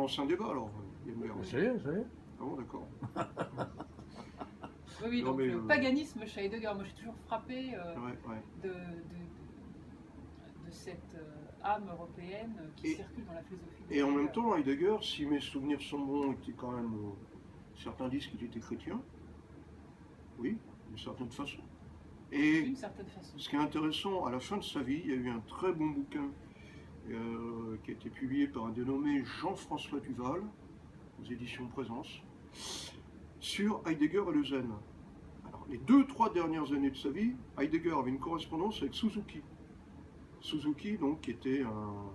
lance un débat alors. Ça y est. Ah bon, d'accord. Oui, Non, donc mais, le paganisme chez Heidegger, moi je suis toujours frappé Ouais. de cette âme européenne qui circule dans la philosophie. Et en même temps, Heidegger, si mes souvenirs sont bons, était quand même. Certains disent qu'il était chrétien. Oui, d'une certaine façon. Et d'une certaine façon. Ce qui est intéressant, à la fin de sa vie, il y a eu un très bon bouquin qui a été publié par un dénommé Jean-François Duval, aux éditions Présence, sur Heidegger et le Zen. Alors, les 2-3 dernières années de sa vie, Heidegger avait une correspondance avec Suzuki. Suzuki, donc, qui était un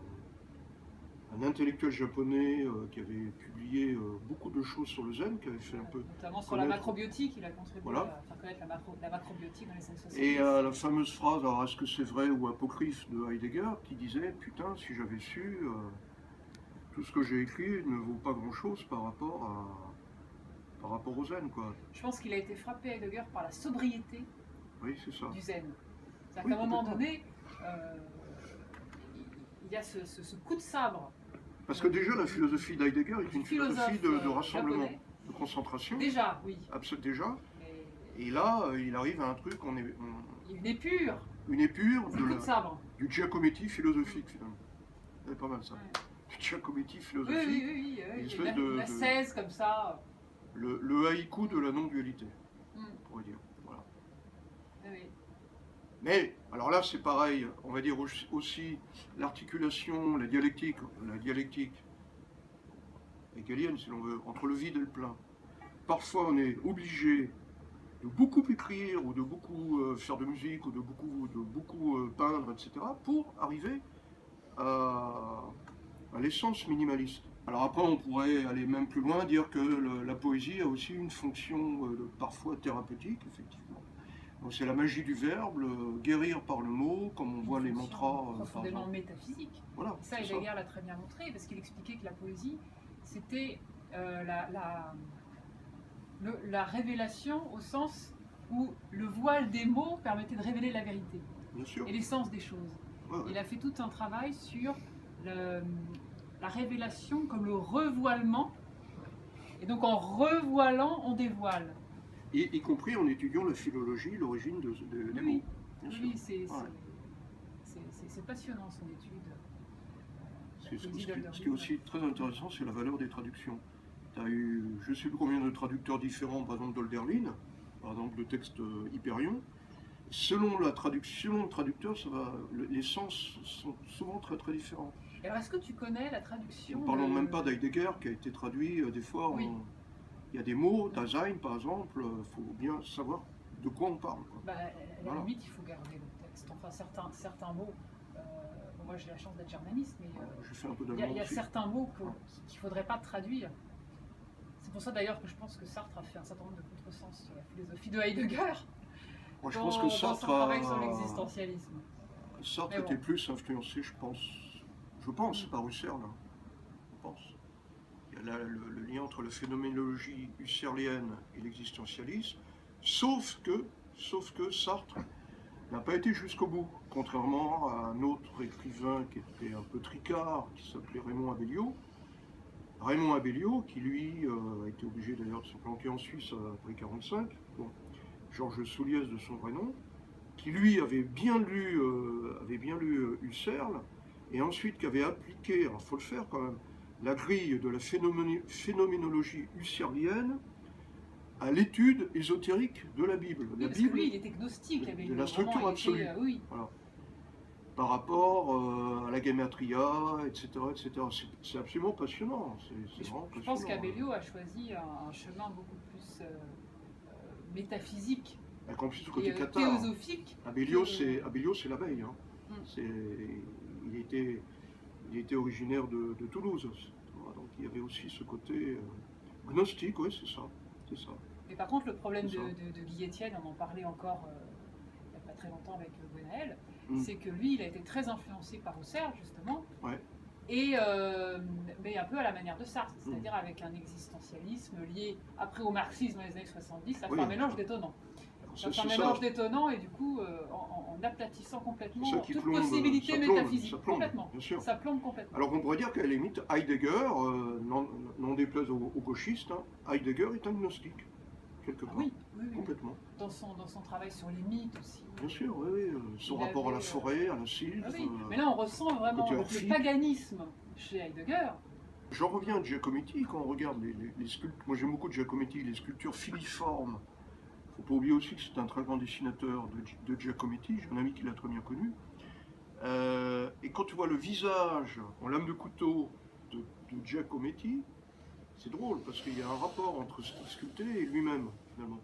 intellectuel japonais qui avait publié beaucoup de choses sur le Zen, qui avait fait un peu... Notamment sur la macrobiotique, il a contribué à faire connaître la macrobiotique dans les années 70. Et la fameuse phrase, alors est-ce que c'est vrai ou apocryphe, de Heidegger, qui disait « Putain, si j'avais su, tout ce que j'ai écrit ne vaut pas grand-chose par rapport au Zen, quoi. » Je pense qu'il a été frappé, Heidegger, par la sobriété du Zen. C'est-à-dire qu'à un moment donné, il y a ce coup de sabre. Parce que déjà, la philosophie d'Heidegger est une philosophie de rassemblement, japonais, de concentration. Déjà, oui. Déjà. Et là, il arrive à un truc, une épure. Une épure du Giacometti philosophique, finalement. C'est pas mal, ça. Ouais. Du Giacometti philosophique. Oui. Une espèce la 16, comme ça. Le haïku de la non-dualité, on pourrait dire. Voilà. Oui. Mais, alors là, c'est pareil, on va dire aussi l'articulation, la dialectique hegelienne, si l'on veut, entre le vide et le plein. Parfois, on est obligé de beaucoup écrire, ou de beaucoup faire de musique, ou de beaucoup peindre, etc., pour arriver à l'essence minimaliste. Alors après, on pourrait aller même plus loin, dire que la poésie a aussi une fonction parfois thérapeutique, effectivement. Donc c'est la magie du verbe, guérir par le mot, comme on voit les mantras. Profondément métaphysique. Voilà, ça, Heidegger l'a très bien montré, parce qu'il expliquait que la poésie, c'était la révélation au sens où le voile des mots permettait de révéler la vérité et l'essence des choses. Ouais. Il a fait tout un travail sur la révélation comme le revoilement, et donc en revoilant, on dévoile. Y compris en étudiant la philologie, l'origine des mots. Oui, c'est passionnant son étude. Ce qui est aussi très intéressant, c'est la valeur des traductions. Tu as eu, je ne sais plus combien de traducteurs différents, par exemple d'Hölderlin, par exemple le texte Hyperion. Selon la traduction, le traducteur, les sens sont souvent très très différents. Alors est-ce que tu connais la traduction Ne parlons même pas d'Heidegger qui a été traduit des fois. Oui. Il y a des mots, Dasein par exemple, il faut bien savoir de quoi on parle. Quoi. À la limite, il faut garder le texte. Enfin, certains mots, moi j'ai la chance d'être germaniste, mais il y a certains mots qu'il ne faudrait pas traduire. C'est pour ça d'ailleurs que je pense que Sartre a fait un certain nombre de contresens sur la philosophie de Heidegger. Moi, je pense que Sartre travaille sur l'existentialisme. Sartre était plus influencé, je pense, par Husserl. Je pense. Il y a là le lien entre la phénoménologie husserlienne et l'existentialisme, sauf que Sartre n'a pas été jusqu'au bout, contrairement à un autre écrivain qui était un peu tricard, qui s'appelait Raymond Abellio. Raymond Abellio, qui lui a été obligé d'ailleurs de se planquer en Suisse après 1945, bon, Georges Souliès de son vrai nom, qui lui avait bien lu Husserl, et ensuite qui avait appliqué, alors il faut le faire quand même, la grille de la phénoménologie husserlienne à l'étude ésotérique de la Bible. Oui, parce que lui, il était gnostique, de la structure absolue. Oui. Voilà. Par rapport à la gematria, etc. C'est absolument passionnant. Je pense qu'Abellio a choisi un chemin beaucoup plus métaphysique et théosophique. Abellio, c'est l'abeille. Hein. Il était originaire de Toulouse. Donc il y avait aussi ce côté gnostique, oui, c'est ça. Mais par contre, le problème de Guy Etienne, on en parlait encore il n'y a pas très longtemps avec Gwenaël, c'est que lui, il a été très influencé par Husserl, justement, et mais un peu à la manière de Sartre, c'est-à-dire avec un existentialisme lié après au marxisme dans les années 70, ça fait un mélange détonnant. C'est un mélange détonnant et du coup, en aplatissant complètement toute possibilité métaphysique. Complètement. Bien sûr. Ça plombe complètement. Alors on pourrait dire qu'à la limite, Heidegger, non déplaise aux gauchistes, Heidegger est agnostique, quelque part. Oui. Complètement. Dans son travail sur les mythes aussi. Bien sûr, oui. Son rapport à la forêt, à la sylve. Oui. Mais là, on ressent vraiment le paganisme chez Heidegger. J'en reviens à Giacometti, quand on regarde les sculptures. Moi j'aime beaucoup Giacometti, les sculptures filiformes. Il ne faut pas oublier aussi que c'est un très grand dessinateur de Giacometti, j'ai un ami qui l'a très bien connu. Et quand tu vois le visage en lame de couteau de Giacometti, c'est drôle parce qu'il y a un rapport entre ce qu'il sculptait et lui-même, finalement.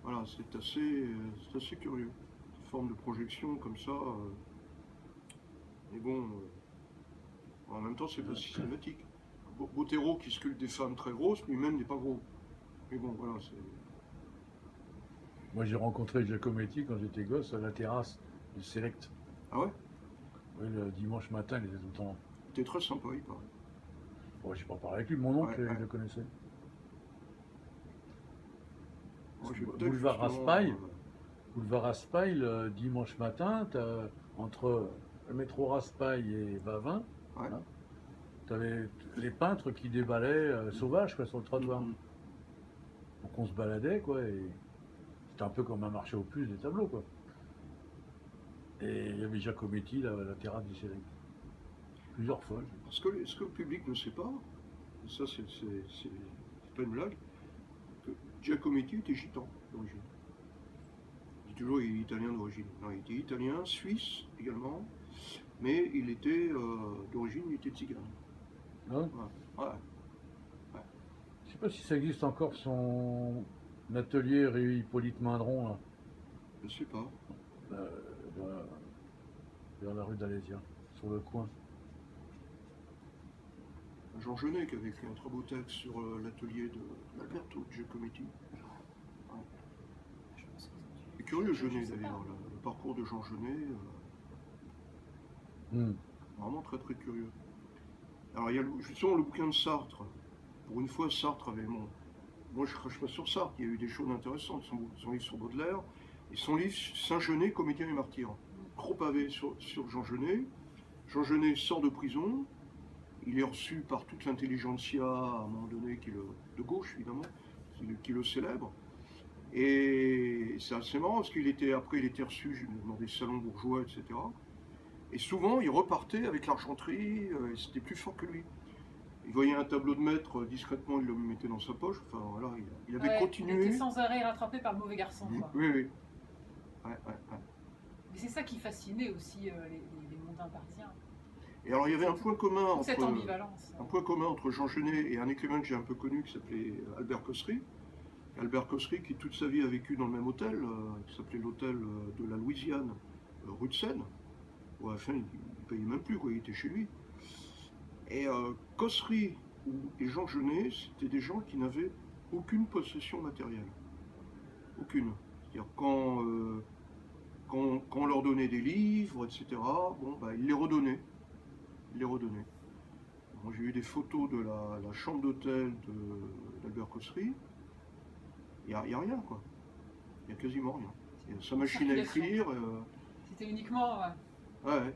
Voilà, c'est assez curieux. Une forme de projection comme ça. Mais bon, en même temps, c'est pas systématique. Botero qui sculpte des femmes très grosses, lui-même n'est pas gros. Mais bon, voilà, c'est. Moi, j'ai rencontré Giacometti quand j'étais gosse à la terrasse du Select. Ah ouais? Oui, le dimanche matin, il était tout le temps. C'était très sympa, il paraît. Bon, j'ai pas parlé avec lui, mon oncle, il le connaissait. Boulevard Raspail, le dimanche matin, entre le métro Raspail et Bavin, tu avais les peintres qui déballaient sauvages sur le trottoir. Donc on se baladait, quoi, et c'était un peu comme un marché aux puces des tableaux, quoi. Et il y avait Giacometti, la terrasse du Select. Plusieurs fois. Ce que le public ne sait pas, et ça c'est pas une blague, que Giacometti était gitan d'origine. Je dis toujours il est italien d'origine. Non, il était italien, suisse également, mais il était d'origine, il était tzigane. Ouais. Je sais pas si ça existe encore son atelier rue Hippolyte Mindron là. Je sais pas. Vers la rue d'Alésia, sur le coin. Jean Genet qui avait écrit un très beau texte sur l'atelier d'Alberto Giacometti. C'est curieux Genet d'ailleurs, le parcours de Jean Genet. Vraiment très très curieux. Alors il y a justement le bouquin de Sartre. Pour une fois, Sartre avait moi je crache pas sur Sartre, il y a eu des choses intéressantes, son livre sur Baudelaire, et son livre Saint-Genet, comédien et martyr. Gros pavé sur Jean Genet. Jean Genet sort de prison, il est reçu par toute l'intelligentsia à un moment donné, de gauche évidemment, qui le célèbre. Et c'est assez marrant parce qu'il était reçu dans des salons bourgeois, etc. Et souvent, il repartait avec l'argenterie, et c'était plus fort que lui. Il voyait un tableau de maître, discrètement, il le mettait dans sa poche. Enfin, voilà, il avait continué. Il était sans arrêt rattrapé par le mauvais garçon. Quoi. Oui. Ouais. Mais c'est ça qui fascinait aussi les mondains parisiens. Et alors, il y avait un point commun cette ambivalence. Un point commun entre Jean Genet et un écrivain que j'ai un peu connu qui s'appelait Albert Cossery. Albert Cossery, qui toute sa vie a vécu dans le même hôtel, qui s'appelait l'hôtel de la Louisiane, rue de Seine. Ouais, enfin, il ne payait même plus, quoi, il était chez lui. Et Cossery et Jean Genet, c'était des gens qui n'avaient aucune possession matérielle. Aucune. C'est-à-dire quand on leur donnait des livres, etc., ils les redonnaient. Moi, j'ai eu des photos de la chambre d'hôtel d'Albert Cossery. Il n'y a rien, quoi. Il n'y a quasiment rien. Il y a sa machine à écrire. C'était uniquement ouais.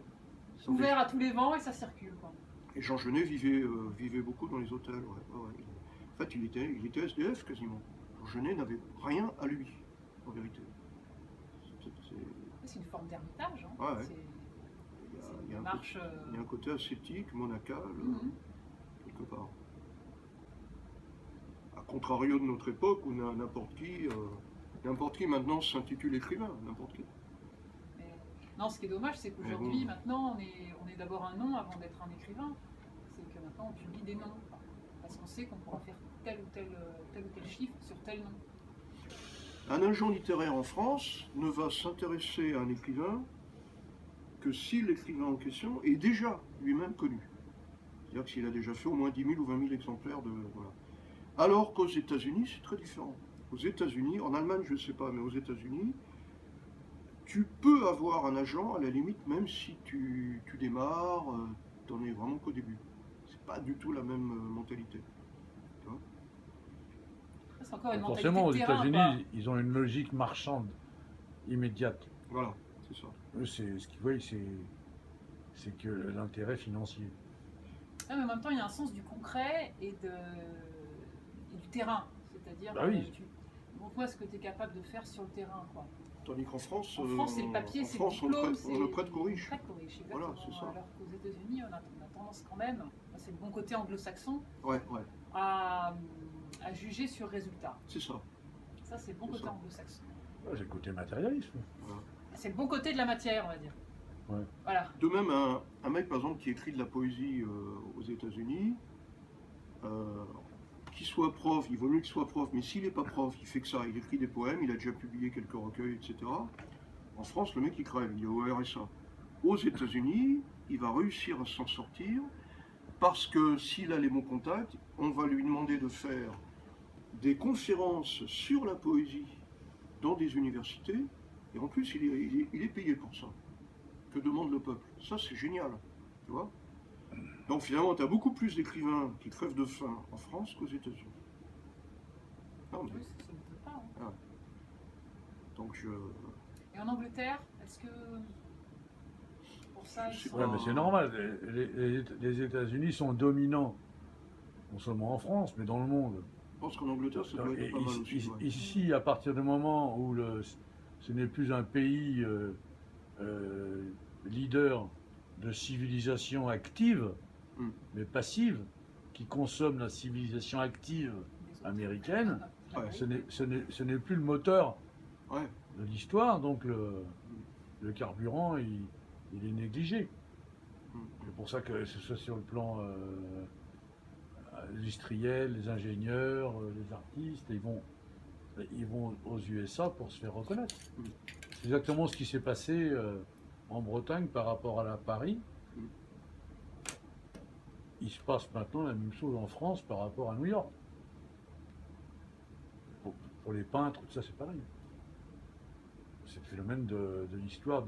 Ouvert à tous les vents et ça circule, quoi. Et Jean Genet vivait beaucoup dans les hôtels. Ouais. En fait, il était SDF quasiment. Jean Genet n'avait rien à lui, en vérité. C'est une forme d'ermitage. Hein. Ouais. Il y a un côté ascétique, monacal, quelque part. A contrario de notre époque où n'importe qui maintenant s'intitule écrivain, n'importe qui. Non, ce qui est dommage, c'est qu'aujourd'hui, maintenant, on est d'abord un nom avant d'être un écrivain. C'est que maintenant, on publie des noms. Parce qu'on sait qu'on pourra faire tel ou tel chiffre sur tel nom. Un agent littéraire en France ne va s'intéresser à un écrivain que si l'écrivain en question est déjà lui-même connu. C'est-à-dire que s'il a déjà fait au moins 10 000 ou 20 000 exemplaires de... Voilà. Alors qu'aux États-Unis, c'est très différent. Aux États-Unis, en Allemagne, je ne sais pas, mais aux États-Unis, tu peux avoir un agent, à la limite, même si tu démarres, tu n'en es vraiment qu'au début. C'est pas du tout la même mentalité. Tu vois ? c'est encore une forcément, aux terrain, États-Unis, ils ont une logique marchande immédiate. Voilà, c'est ça. Eux, ce qu'ils voient, c'est que l'intérêt financier. Mais en même temps, il y a un sens du concret et du terrain. C'est-à-dire, montre-moi ce que tu es capable de faire sur le terrain, quoi. Tandis qu'en France, c'est le papier, c'est le diplôme, on le prête qu'aux riches. Voilà, c'est ça. Alors qu'aux États-Unis, on a tendance quand même, c'est le bon côté anglo-saxon, à juger sur résultat. C'est ça. Ça, c'est le bon côté anglo-saxon. C'est le côté matérialisme. Voilà. C'est le bon côté de la matière, on va dire. Ouais. Voilà. De même, un mec, par exemple, qui écrit de la poésie aux États-Unis, qu'il soit prof, il vaut mieux qu'il soit prof, mais s'il n'est pas prof, il fait que ça, il écrit des poèmes, il a déjà publié quelques recueils, etc. En France, le mec, il crève, il est au RSA. Aux États-Unis, il va réussir à s'en sortir, parce que s'il a les bons contacts, on va lui demander de faire des conférences sur la poésie dans des universités, et en plus, il est payé pour ça. Que demande le peuple? Ça, c'est génial, tu vois. Donc finalement, tu as beaucoup plus d'écrivains qui crèvent de faim en France qu'aux États-Unis. Oui, ça ne peut pas. Hein. Donc Et en Angleterre, est-ce que pour ça ils sont... mais c'est normal. Les États-Unis sont dominants, non seulement en France, mais dans le monde. Je pense qu'en Angleterre, ça doit être pas mal aussi. Ici, à partir du moment où ce n'est plus un pays leader de civilisation active, mais passive, qui consomme la civilisation active américaine, ce n'est plus le moteur de l'histoire, donc le carburant, il est négligé. C'est pour ça que ce soit sur le plan industriel, les ingénieurs, les artistes, ils vont aux USA pour se faire reconnaître. C'est exactement ce qui s'est passé en Bretagne par rapport à Paris. Il se passe maintenant la même chose en France par rapport à New York. Pour les peintres, tout ça, c'est pareil. C'est le phénomène de l'histoire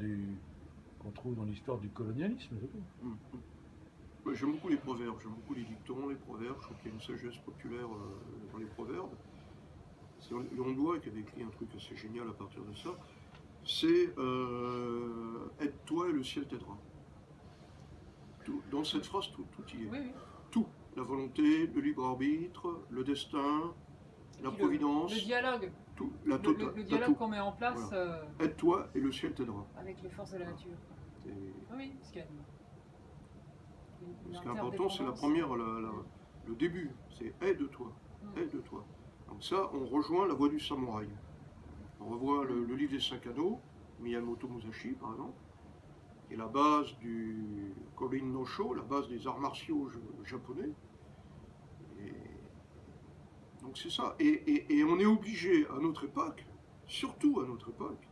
qu'on trouve dans l'histoire du colonialisme. J'aime beaucoup les proverbes, j'aime beaucoup les dictons, les proverbes. Je trouve qu'il y a une sagesse populaire dans les proverbes. C'est Léon Bloy qui avait écrit un truc assez génial à partir de ça. C'est aide-toi et le ciel t'aidera. Dans cette phrase, tout y est. Oui. Tout. La volonté, le libre arbitre, le destin, la providence. Le dialogue. Tout. Le dialogue qu'on met en place. Voilà. Aide-toi et le ciel t'aidera. Avec les forces de la nature. Oui, parce qu'il y a ce qui est important, c'est la première, le début. C'est aide-toi. Aide-toi. Donc ça, on rejoint la voie du samouraï. On revoit le livre des 5 anneaux, Miyamoto Musashi par exemple, qui est la base du Korin no Sho, la base des arts martiaux japonais. Et donc c'est ça. Et on est obligé à notre époque, surtout à notre époque,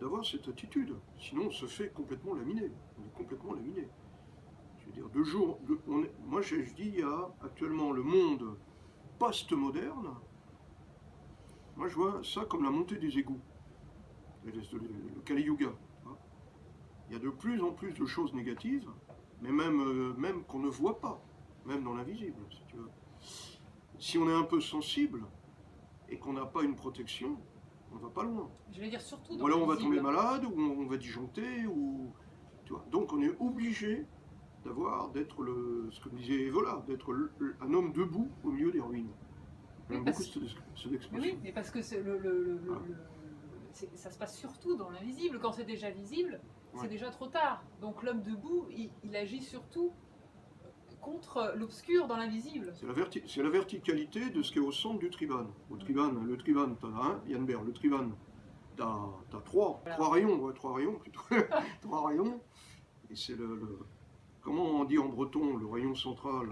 d'avoir cette attitude. Sinon on se fait complètement laminer. On est complètement laminé. Je veux dire, moi je dis, il y a actuellement le monde post-moderne. Moi, je vois ça comme la montée des égouts, le Kali Yuga. Il y a de plus en plus de choses négatives, mais même qu'on ne voit pas, même dans l'invisible, si tu veux. Si on est un peu sensible et qu'on n'a pas une protection, on ne va pas loin. Je vais dire surtout dans ou alors on va tomber malade, ou on va disjoncter, ou tu vois. Donc on est obligé d'être ce que disait Evola, d'être un homme debout au milieu des ruines. J'aime beaucoup cette expression. Oui, mais parce que ça se passe surtout dans l'invisible. Quand c'est déjà visible, c'est déjà trop tard. Donc l'homme debout, il agit surtout contre l'obscur dans l'invisible. C'est la verticalité de ce qui est au centre du Triban. Le Triban, t'as Yann Ber, le Triban, t'as trois rayons, plutôt. 3 rayons. Et c'est comment on dit en breton, le rayon central.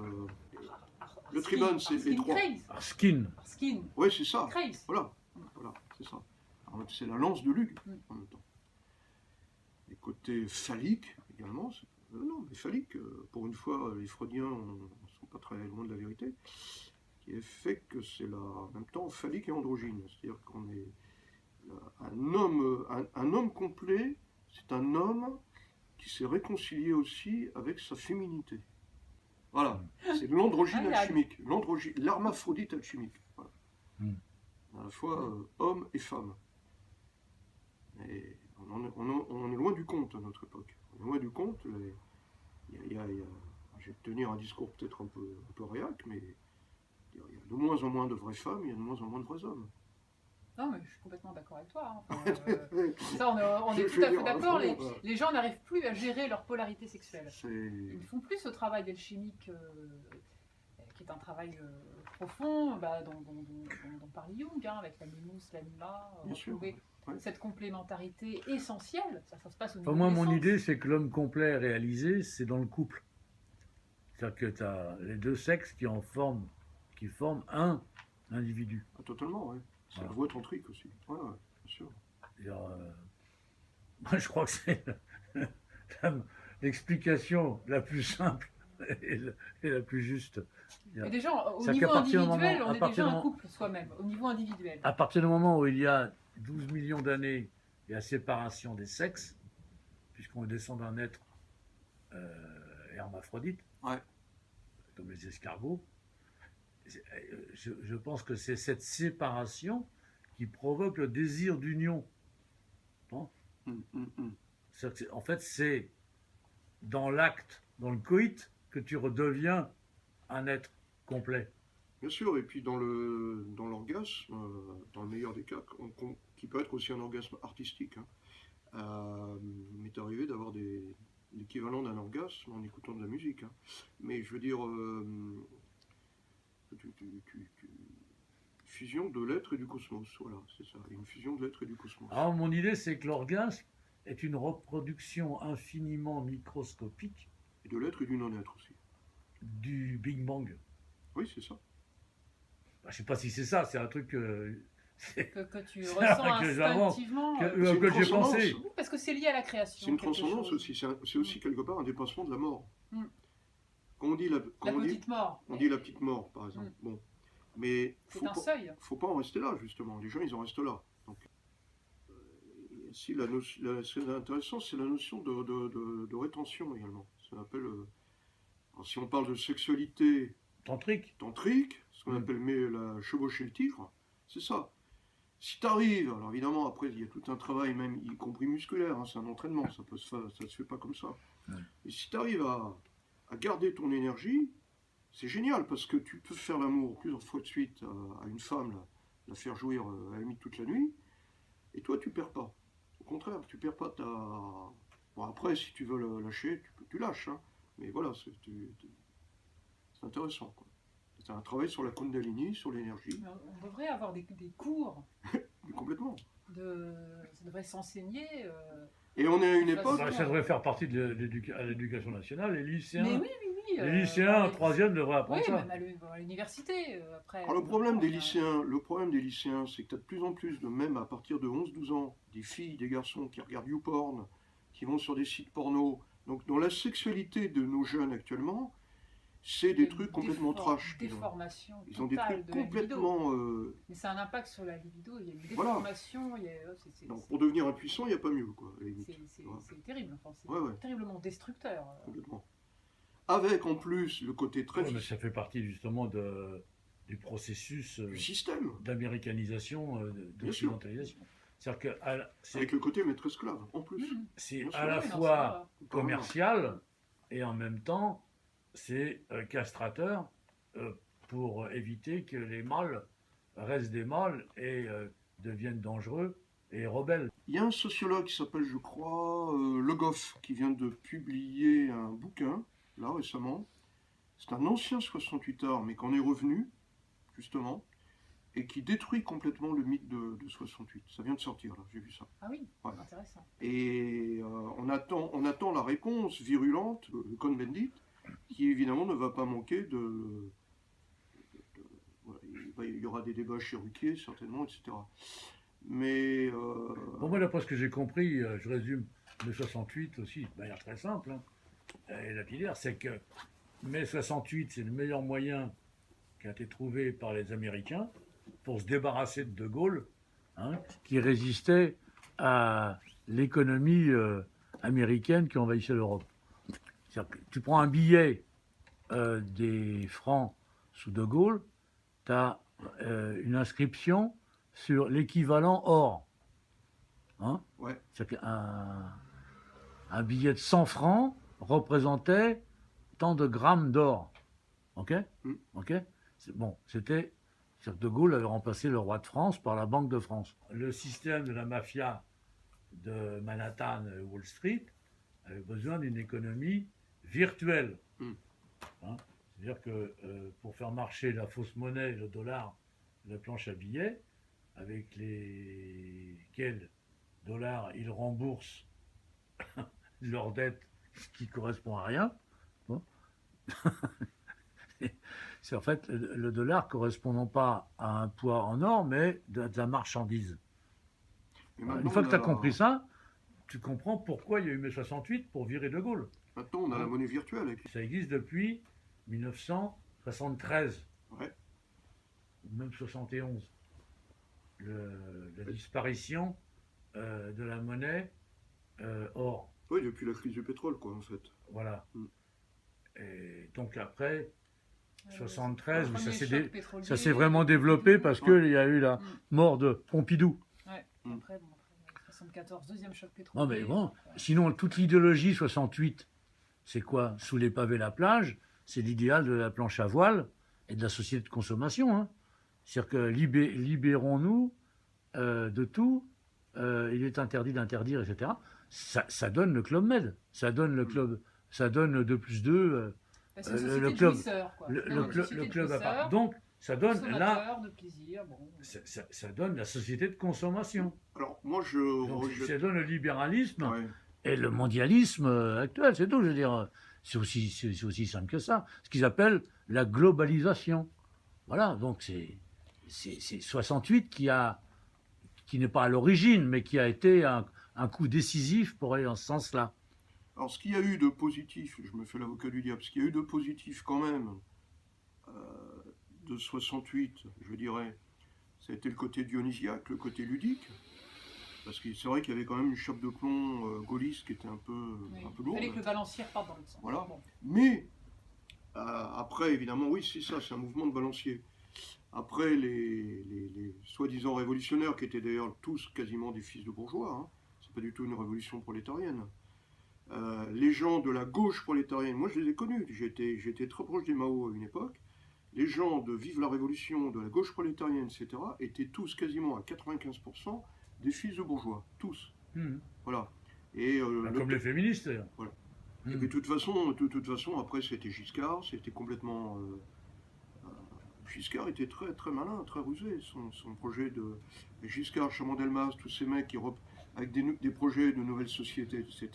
Le Triban, c'est les 3. Skin. Oui, c'est ça. Voilà, c'est ça. C'est la lance de Lug, en même temps. Les côtés phalliques, également. Non, mais phalliques, pour une fois, les freudiens ne sont pas très loin de la vérité, qui est fait que c'est en même temps phallique et androgyne. C'est-à-dire qu'on est un homme complet, c'est un homme qui s'est réconcilié aussi avec sa féminité. Voilà, c'est l'androgyne alchimique, l'hermaphrodite alchimique. Voilà. À la fois homme et femme. Et on est loin du compte à notre époque. On est loin du compte. Je vais tenir un discours peut-être un peu réac, mais il y a de moins en moins de vraies femmes, il y a de moins en moins de vrais hommes. Non, mais je suis complètement d'accord avec toi. Hein. Enfin, ça, on est tout à fait d'accord. Les gens n'arrivent plus à gérer leur polarité sexuelle. Ils ne font plus ce travail d'alchimique qui est un travail profond, dont parle Jung, hein, avec l'animus, l'anima, retrouver cette complémentarité essentielle. Ça se passe au niveau moi, mon idée, c'est que l'homme complet réalisé, c'est dans le couple. C'est-à-dire que tu as les deux sexes qui forment un individu. Ah, totalement, oui. C'est la voie tantrique aussi. Ouais, bien sûr. Moi, je crois que c'est l'explication la plus simple et la plus juste. Mais déjà, au niveau individuel, on est déjà un couple soi-même, au niveau individuel. À partir du moment où il y a 12 millions d'années et la séparation des sexes, puisqu'on descend d'un être hermaphrodite, comme les escargots, je pense que c'est cette séparation qui provoque le désir d'union. Bon. En fait, c'est dans l'acte, dans le coït, que tu redeviens un être complet. Bien sûr, et puis dans l'orgasme, dans le meilleur des cas, qui peut être aussi un orgasme artistique, m'est arrivé d'avoir l'équivalent d'un orgasme en écoutant de la musique. Hein. Mais je veux dire, fusion de l'être et du cosmos, voilà, c'est ça, une fusion de l'être et du cosmos. Alors mon idée, c'est que l'orgasme est une reproduction infiniment microscopique. Et de l'être et du non-être aussi. Du Big Bang. Oui, c'est ça. Je ne sais pas si c'est ça, c'est un truc que tu ressens instinctivement. Que j'ai pensé. Oui, parce que c'est lié à la création. C'est une transcendance aussi, c'est aussi quelque part un dépassement de la mort. Quand on dit la petite mort. On dit la petite mort, par exemple. Bon. Mais c'est un seuil. Faut pas en rester là, justement. Les gens, ils en restent là. Donc, c'est intéressant, c'est la notion de rétention également. Ça appelle, si on parle de sexualité tantrique, ce qu'on appelle la chevaucher le tigre, c'est ça. Si tu arrives, alors évidemment, après, il y a tout un travail, même y compris musculaire, c'est un entraînement, ça se fait pas comme ça. Et si tu arrives à garder ton énergie, c'est génial, parce que tu peux faire l'amour plusieurs fois de suite à une femme, la faire jouir à la limite toute la nuit, et toi, tu perds pas. Au contraire, tu perds pas ta... Bon, après, si tu veux le lâcher, tu lâches, hein. Mais voilà, c'est intéressant, quoi. C'est un travail sur la Kundalini, sur l'énergie. On devrait avoir des cours. Complètement. Ça devrait s'enseigner. Et on est à une époque... Ça devrait faire partie de l'éducation nationale. Les lycéens, mais oui. Les lycéens en troisième devraient apprendre ça. Oui, même à l'université. Alors le problème des lycéens, c'est que tu as de plus en plus, même à partir de 11-12 ans, des filles, des garçons qui regardent YouPorn, qui vont sur des sites porno. Donc dans la sexualité de nos jeunes actuellement, c'est des trucs complètement trash. Déformation. Ils ont des trucs complètement... Mais ça a un impact sur la libido, il y a une déformation. Voilà. Donc pour devenir impuissant, il n'y a pas mieux, quoi. C'est terrible, enfin, c'est terriblement destructeur. Complètement. Avec en plus le côté très... mais ça fait partie justement du processus du système d'américanisation, d'occidentalisation. C'est-à-dire que avec le côté maître-esclave, en plus. C'est à la fois commercial et en même temps, c'est castrateur pour éviter que les mâles restent des mâles et deviennent dangereux et rebelles. Il y a un sociologue qui s'appelle, je crois, Le Goff, qui vient de publier un bouquin, là, récemment. C'est un ancien 68 art, mais qu'en est revenu, justement, et qui détruit complètement le mythe de 68. Ça vient de sortir, là, j'ai vu ça. Ah oui, intéressant. Et on attend la réponse virulente de Cohn-Bendit, qui évidemment ne va pas manquer il y aura des débats chez Ruquier, certainement, etc. Mais... Bon, moi, d'après ce que j'ai compris, je résume, mai 68 aussi, de manière très simple, hein, et lapidaire, c'est que mai 68, c'est le meilleur moyen qui a été trouvé par les Américains pour se débarrasser de Gaulle, hein, qui résistait à l'économie américaine qui envahissait l'Europe. C'est-à-dire que tu prends un billet des francs sous De Gaulle, tu as une inscription sur l'équivalent or. Hein, ouais. Un billet de 100 francs représentait tant de grammes d'or. Ok, ok. Bon, c'était... De Gaulle avait remplacé le roi de France par la Banque de France. Le système de la mafia de Manhattan et Wall Street avait besoin d'une économie virtuelle. Hein, c'est-à-dire que pour faire marcher la fausse monnaie, le dollar, la planche à billets, avec lesquels dollars ils remboursent leur dette, ce qui ne correspond à rien. Bon. C'est en fait le dollar correspond non pas à un poids en or, mais de la marchandise. Une fois que tu as compris ça, tu comprends pourquoi il y a eu mai 68 pour virer De Gaulle. Maintenant, on a la monnaie virtuelle. Ça existe depuis 1973. Ouais. Même 71. La disparition de la monnaie or. Oui, depuis la crise du pétrole, quoi, en fait. Voilà. Et donc après... 73, ça s'est vraiment développé parce qu'il y a eu la mort de Pompidou. Ouais. Après, 74, deuxième choc pétrolier. Non, mais bon, sinon, toute l'idéologie 68, c'est quoi? Sous les pavés la plage, c'est l'idéal de la planche à voile et de la société de consommation. Hein. C'est-à-dire que libérons-nous de tout, il est interdit d'interdire, etc. Ça donne le Club Med, ça donne le club, ça donne 2+2. Le club à part. Donc, ça donne ça donne la société de consommation. Alors, moi, ça donne le libéralisme et le mondialisme actuel, c'est tout. Je veux dire, c'est aussi simple que ça. Ce qu'ils appellent la globalisation. Voilà, donc c'est 68 qui n'est pas à l'origine, mais qui a été un coup décisif pour aller dans ce sens-là. Alors, ce qu'il y a eu de positif, je me fais l'avocat du diable, ce qu'il y a eu de positif quand même de 68, je dirais, ça a été le côté dionysiaque, le côté ludique. Parce que c'est vrai qu'il y avait quand même une chape de plomb gaulliste qui était un peu lourde. Il fallait que le balancier reparte dans l'autre sens. Voilà. Bon. Mais, après, évidemment, oui, c'est ça, c'est un mouvement de balancier. Après, les soi-disant révolutionnaires, qui étaient d'ailleurs tous quasiment des fils de bourgeois, hein, c'est pas du tout une révolution prolétarienne. Les gens de la gauche prolétarienne, moi je les ai connus, j'étais très proche des Mao à une époque, les gens de Vive la Révolution, de la gauche prolétarienne, etc., étaient tous quasiment à 95% des fils de bourgeois, tous. Voilà. Et, comme les féministes d'ailleurs. Voilà. Et puis de toute façon, après c'était Giscard, c'était complètement... Giscard était très, très malin, très rusé, son projet de... Giscard, Chaban-Delmas, tous ces mecs avec des projets de nouvelles sociétés, etc.,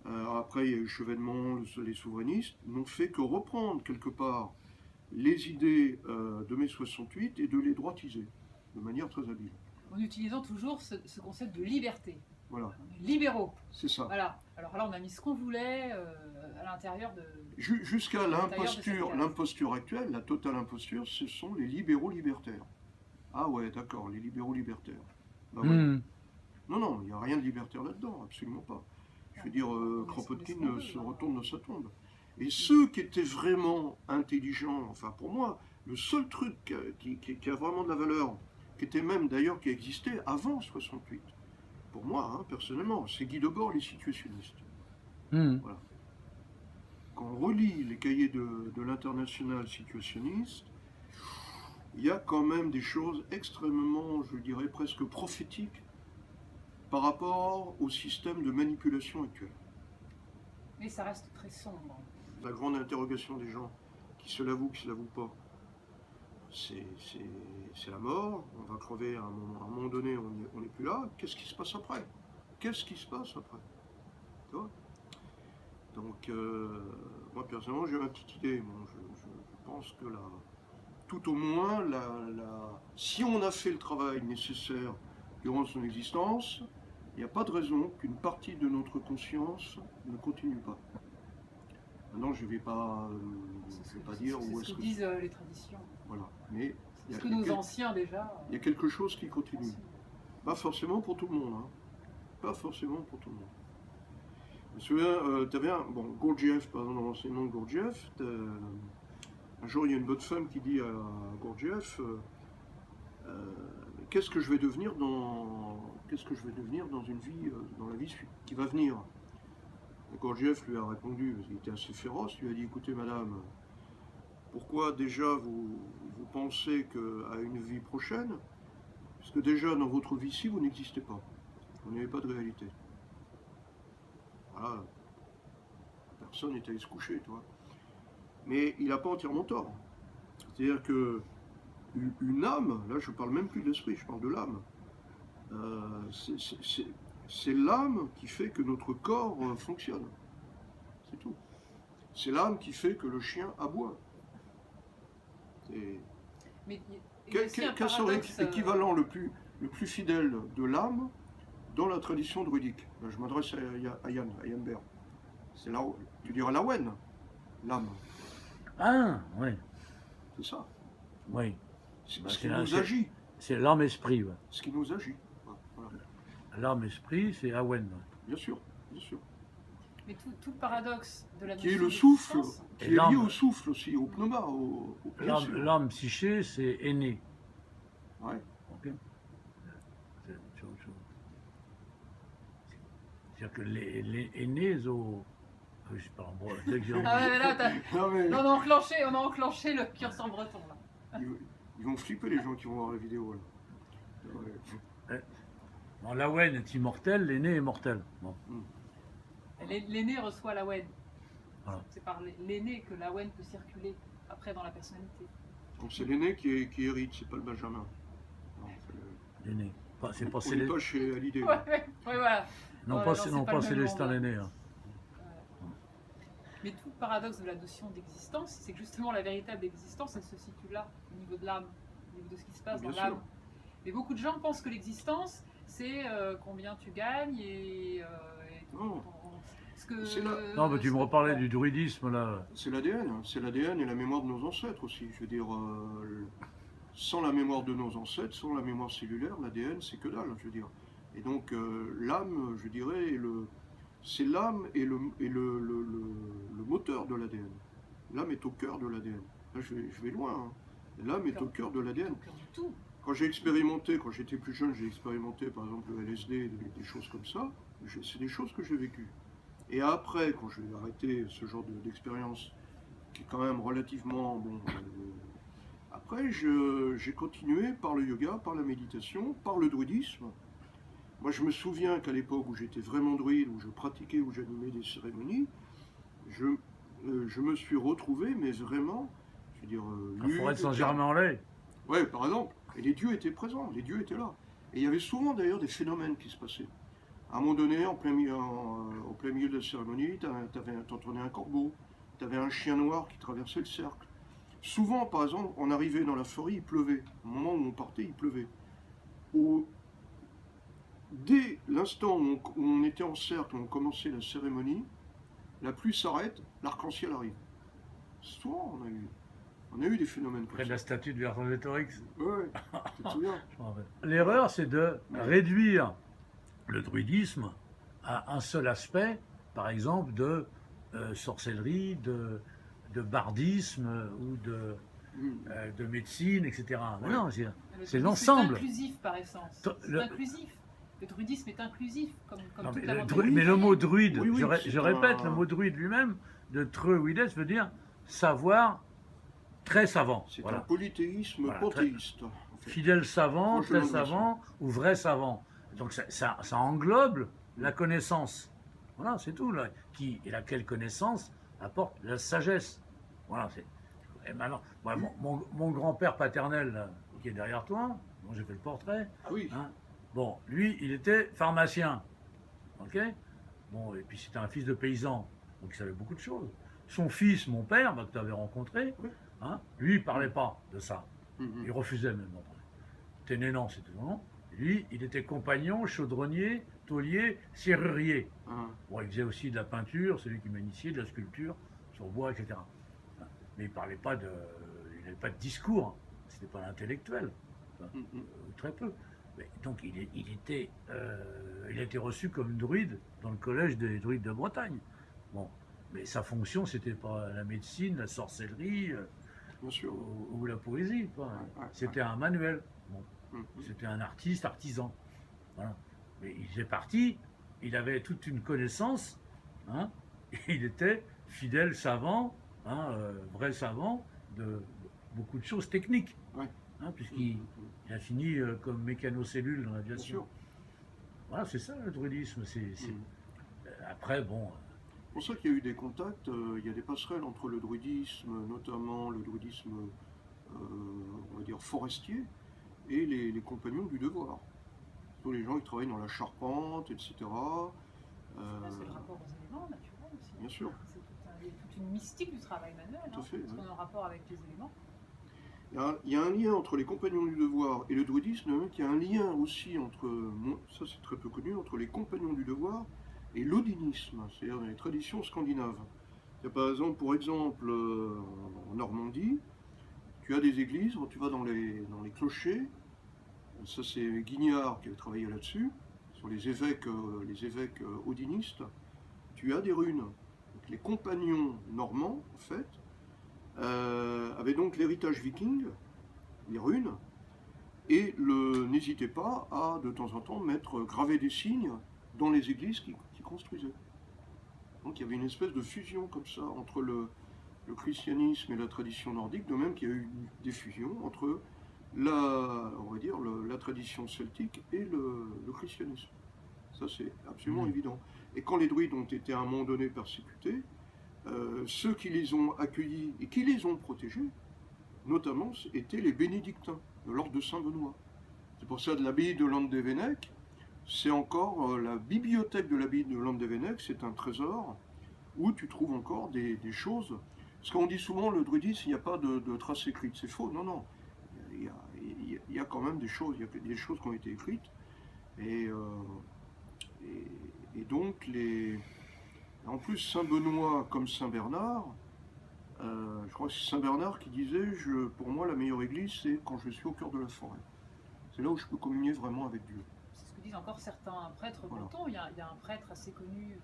après, il y a eu Chevènement, les souverainistes, n'ont fait que reprendre quelque part les idées de mai 68 et de les droitiser de manière très habile. En utilisant toujours ce concept de liberté. Voilà. Libéraux. C'est ça. Voilà. Alors là, on a mis ce qu'on voulait à l'intérieur de... Jusqu'à l'imposture actuelle, la totale imposture, ce sont les libéraux libertaires. Ah ouais, d'accord, les libéraux libertaires. Bah, ouais. Non, il n'y a rien de libertaire là-dedans, absolument pas. Je veux dire, Kropotkin se retourne dans sa tombe. Et ceux qui étaient vraiment intelligents, enfin pour moi, le seul truc qui a vraiment de la valeur, qui était même d'ailleurs qui existait avant 68, pour moi, hein, personnellement, c'est Guy Debord, les situationnistes. Voilà. Quand on relit les cahiers de l'international situationniste, il y a quand même des choses extrêmement, je dirais, presque prophétiques par rapport au système de manipulation actuel. Mais ça reste très sombre. La grande interrogation des gens, qui se l'avouent, qui ne se l'avouent pas, c'est la mort, on va crever à un moment donné, on n'est plus là, qu'est-ce qui se passe après? Qu'est-ce qui se passe après? Tu vois? Donc, moi personnellement, j'ai ma petite idée. Bon, je pense que tout au moins, si on a fait le travail nécessaire durant son existence, il n'y a pas de raison qu'une partie de notre conscience ne continue pas. Maintenant, je ne vais pas dire où est-ce que... disent les traditions. Voilà. Mais c'est ce que nos anciens déjà... Il y a quelque chose qui continue. Pas forcément pour tout le monde. Hein. Pas forcément pour tout le monde. Je me souviens, tu avais Gurdjieff, par exemple, dans l'enseignement de Gurdjieff, un jour, il y a une bonne femme qui dit à Gurdjieff, qu'est-ce que je vais devenir dans une vie, dans la vie qui va venir? Gurdjieff lui a répondu, il était assez féroce, lui a dit, écoutez madame, pourquoi déjà vous pensez à une vie prochaine? Parce que déjà dans votre vie-ci, vous n'existez pas. Vous n'avez pas de réalité. Voilà. Personne n'est allé se coucher, toi. Mais il n'a pas entièrement tort. C'est-à-dire que une âme, là je ne parle même plus d'esprit, je parle de l'âme. C'est l'âme qui fait que notre corps fonctionne. C'est tout. C'est l'âme qui fait que le chien aboie. Mais quel serait l'équivalent le plus fidèle de l'âme dans la tradition druidique? Là, je m'adresse à Yann Bert. C'est là, tu diras la Wen, l'âme. Ah, oui. C'est ça. Oui. C'est ce qui nous agit. C'est l'âme-esprit. Ouais. Ce qui nous agit. Voilà. L'âme-esprit, c'est Awen. Bien sûr, bien sûr. Mais tout le paradoxe de la qui est le souffle, qui est lié au souffle aussi, au pneuma. L'âme psyché, c'est aîné. Ouais. Okay. C'est autre chose. C'est-à-dire que les aînés, je sais pas en breton. On a enclenché le cursus en breton là. Ils vont flipper les gens qui vont voir la vidéo là. Ouais. Bon, l'Awen est immortel, l'aîné est mortel. Bon. L'aîné reçoit l'Awen. Voilà. C'est par l'aîné que l'Awen peut circuler après dans la personnalité. Donc c'est l'aîné qui hérite, c'est pas le Benjamin. L'aîné. C'est pas Célestin. Pas chez Hallyday. Ouais, voilà. Non, pas Célestin l'aîné. Hein. Mais tout le paradoxe de la notion d'existence, c'est que justement la véritable existence, elle se situe là, au niveau de l'âme, au niveau de ce qui se passe dans l'âme. Mais beaucoup de gens pensent que l'existence, c'est combien tu gagnes et non. Non, mais tu me reparlais du druidisme là. C'est l'ADN et la mémoire de nos ancêtres aussi. Je veux dire, sans la mémoire de nos ancêtres, sans la mémoire cellulaire, l'ADN c'est que dalle, je veux dire. Et donc l'âme, je dirais, c'est l'âme et le moteur de l'ADN. L'âme est au cœur de l'ADN. Là, je vais loin. Hein. L'âme est au cœur de l'ADN. Quand j'ai expérimenté, quand j'étais plus jeune, j'ai expérimenté par exemple le LSD, des choses comme ça. C'est des choses que j'ai vécues. Et après, quand j'ai arrêté ce genre d'expérience, qui est quand même relativement bon, après j'ai continué par le yoga, par la méditation, par le druidisme. Moi, je me souviens qu'à l'époque où j'étais vraiment druide, où je pratiquais, où j'animais des cérémonies, je me suis retrouvé, mais vraiment, je veux dire... La forêt de Saint-Germain-en-Laye. Ouais, par exemple. Et les dieux étaient présents, les dieux étaient là. Et il y avait souvent d'ailleurs des phénomènes qui se passaient. À un moment donné, au plein milieu de la cérémonie, t'entendais un corbeau, t'avais un chien noir qui traversait le cercle. Souvent, par exemple, on arrivait dans la forêt, il pleuvait. Au moment où on partait, il pleuvait. Dès l'instant où on était en cercle, où on commençait la cérémonie, la pluie s'arrête, l'arc-en-ciel arrive. Souvent, on a eu des phénomènes comme ça. Près de la statue de Vercingétorix. Ouais, tu te souviens. L'erreur, c'est de réduire le druidisme à un seul aspect, par exemple, de sorcellerie, de bardisme ou de médecine, etc. Mais non, c'est l'ensemble. C'est inclusif par essence. C'est inclusif. Le druidisme est inclusif, comme non, toute mais le mot druide, oui, je répète, le mot druide lui-même, de druides veut dire savoir très savant. C'est un polythéisme panthéiste. En fait. Fidèle savant, très savant ou vrai savant. Donc ça englobe la connaissance. Voilà, c'est tout. Là. Et laquelle connaissance apporte la sagesse. Voilà. Et maintenant, mon grand-père paternel, là, qui est derrière toi, dont j'ai fait le portrait, oui. Hein, bon, lui, il était pharmacien. Ok. Bon, et puis c'était un fils de paysan, donc il savait beaucoup de choses. Son fils, mon père, que tu avais rencontré, hein, lui, il ne parlait pas de ça. Il refusait même d'en parler. Ténénan, c'était son nom. Lui, il était compagnon, chaudronnier, taulier, serrurier. Bon, il faisait aussi de la peinture, c'est lui qui m'a initié, de la sculpture, sur bois, etc. Mais il parlait pas il n'avait pas de discours. C'était pas l'intellectuel. Très peu. Mais, donc il a été reçu comme druide dans le collège des druides de Bretagne. Bon, mais sa fonction, c'était pas la médecine, la sorcellerie, ou la poésie. C'était un manuel. Bon. C'était un artiste, artisan. Voilà. Mais il est parti, il avait toute une connaissance, hein, et il était fidèle savant, hein, vrai savant de beaucoup de choses techniques, hein, puisqu'il a fini comme mécanocellule dans l'aviation. Voilà, c'est ça le druidisme. Après, bon. C'est pour ça qu'il y a eu des contacts, il y a des passerelles entre le druidisme, notamment le druidisme, on va dire, forestier, et les compagnons du devoir. Tous les gens qui travaillent dans la charpente, etc. C'est le rapport aux éléments naturels aussi. Bien sûr. Il y a toute une mystique du travail manuel, tout à fait, parce qu'on est en rapport avec les éléments. Il y a un lien entre les compagnons du devoir et le druidisme, même qu'il y a un lien aussi entre, ça c'est très peu connu, entre les compagnons du devoir et l'odinisme, c'est-à-dire les traditions scandinaves. Par exemple, en Normandie, tu as des églises, tu vas dans les clochers, ça c'est Guignard qui avait travaillé là-dessus, sur les évêques odinistes, tu as des runes. Donc, les compagnons normands, en fait, avaient donc l'héritage viking, les runes, et n'hésitez pas à, de temps en temps, graver des signes dans les églises qu'ils construisaient. Donc il y avait une espèce de fusion comme ça entre le christianisme et la tradition nordique, de même qu'il y a eu des fusions entre la tradition celtique et le christianisme. Ça c'est absolument évident. Et quand les druides ont été à un moment donné persécutés, ceux qui les ont accueillis et qui les ont protégés, notamment, étaient les bénédictins de l'ordre de Saint-Benoît. C'est pour ça que l'abbaye de Landévennec, c'est encore la bibliothèque de l'abbaye de Landévennec, c'est un trésor où tu trouves encore des choses. Parce qu'on dit souvent, le druidisme, il n'y a pas de traces écrites. C'est faux, non. Il y a quand même des choses, il y a des choses qui ont été écrites. Et donc, en plus, Saint-Benoît comme Saint-Bernard, je crois que c'est Saint-Bernard qui disait, pour moi, la meilleure église, c'est quand je suis au cœur de la forêt. C'est là où je peux communier vraiment avec Dieu. C'est ce que disent encore certains prêtres bretons. Il y a un prêtre assez connu,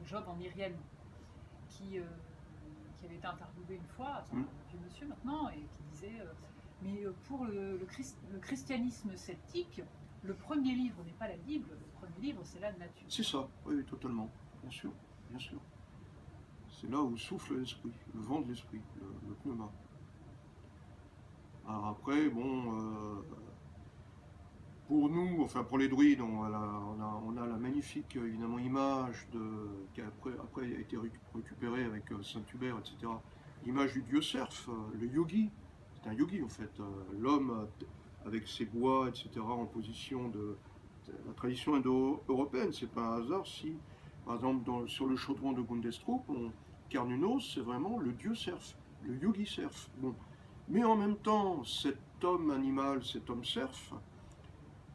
Job en Myriel, qui avait été interviewé une fois, un vieux monsieur maintenant, et qui disait mais pour le christianisme celtique, le premier livre n'est pas la Bible, le premier livre c'est la nature. C'est ça, oui, totalement, bien sûr, bien sûr. C'est là où souffle l'esprit, le vent de l'esprit, le pneuma. Alors après, pour nous, enfin pour les druides, on a la magnifique évidemment image qui après a été récupérée avec Saint-Hubert, etc. L'image du dieu cerf, le yogi. C'est un yogi en fait, l'homme avec ses bois, etc. en position de la tradition indo-européenne. C'est pas un hasard si, par exemple, sur le chaudron de Gundestrup, Carnunos, c'est vraiment le dieu cerf, le yogi cerf. Bon. Mais en même temps, cet homme animal, cet homme cerf,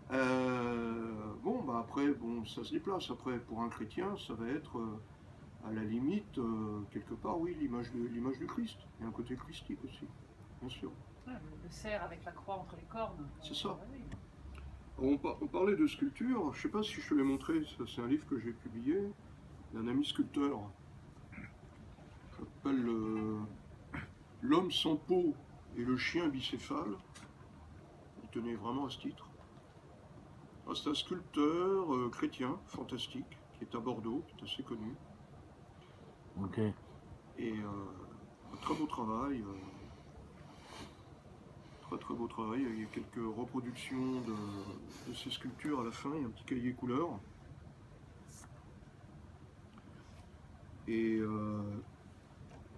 après, ça se déplace. Après, pour un chrétien, ça va être, à la limite, quelque part, oui, l'image du Christ. Il y a un côté christique aussi, bien sûr. Le cerf avec la croix entre les cornes. C'est ça. On parlait de sculpture, je ne sais pas si je te l'ai montré, c'est un livre que j'ai publié, d'un ami sculpteur. Ça s'appelle L'homme sans peau et le chien bicéphale. Il tenait vraiment à ce titre. C'est un sculpteur chrétien, fantastique, qui est à Bordeaux, qui est assez connu. Ok. Et un très beau travail. Très beau travail. Il y a quelques reproductions de ces sculptures à la fin. Il y a un petit cahier couleur. Et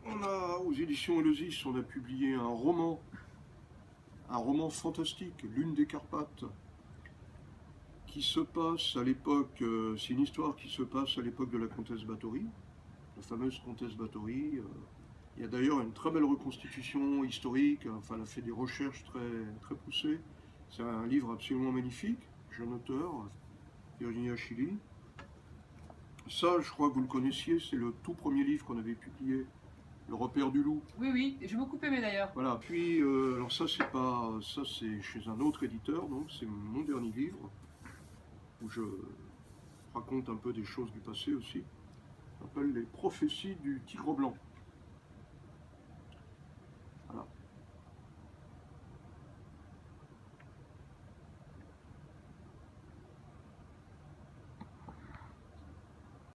aux éditions Eleusis, on a publié un roman fantastique, L'une des Carpates, qui se passe à l'époque, c'est une histoire qui se passe à l'époque de la comtesse Báthory, la fameuse comtesse Báthory. Il y a d'ailleurs une très belle reconstitution historique, enfin elle a fait des recherches très, très poussées. C'est un livre absolument magnifique, jeune auteur, Virginie Achilli. Ça, je crois que vous le connaissiez, c'est le tout premier livre qu'on avait publié, Le repère du loup. Oui, j'ai beaucoup aimé d'ailleurs. Voilà, puis, alors ça c'est chez un autre éditeur, donc c'est mon dernier livre, où je raconte un peu des choses du passé aussi. Ça s'appelle Les prophéties du tigre blanc.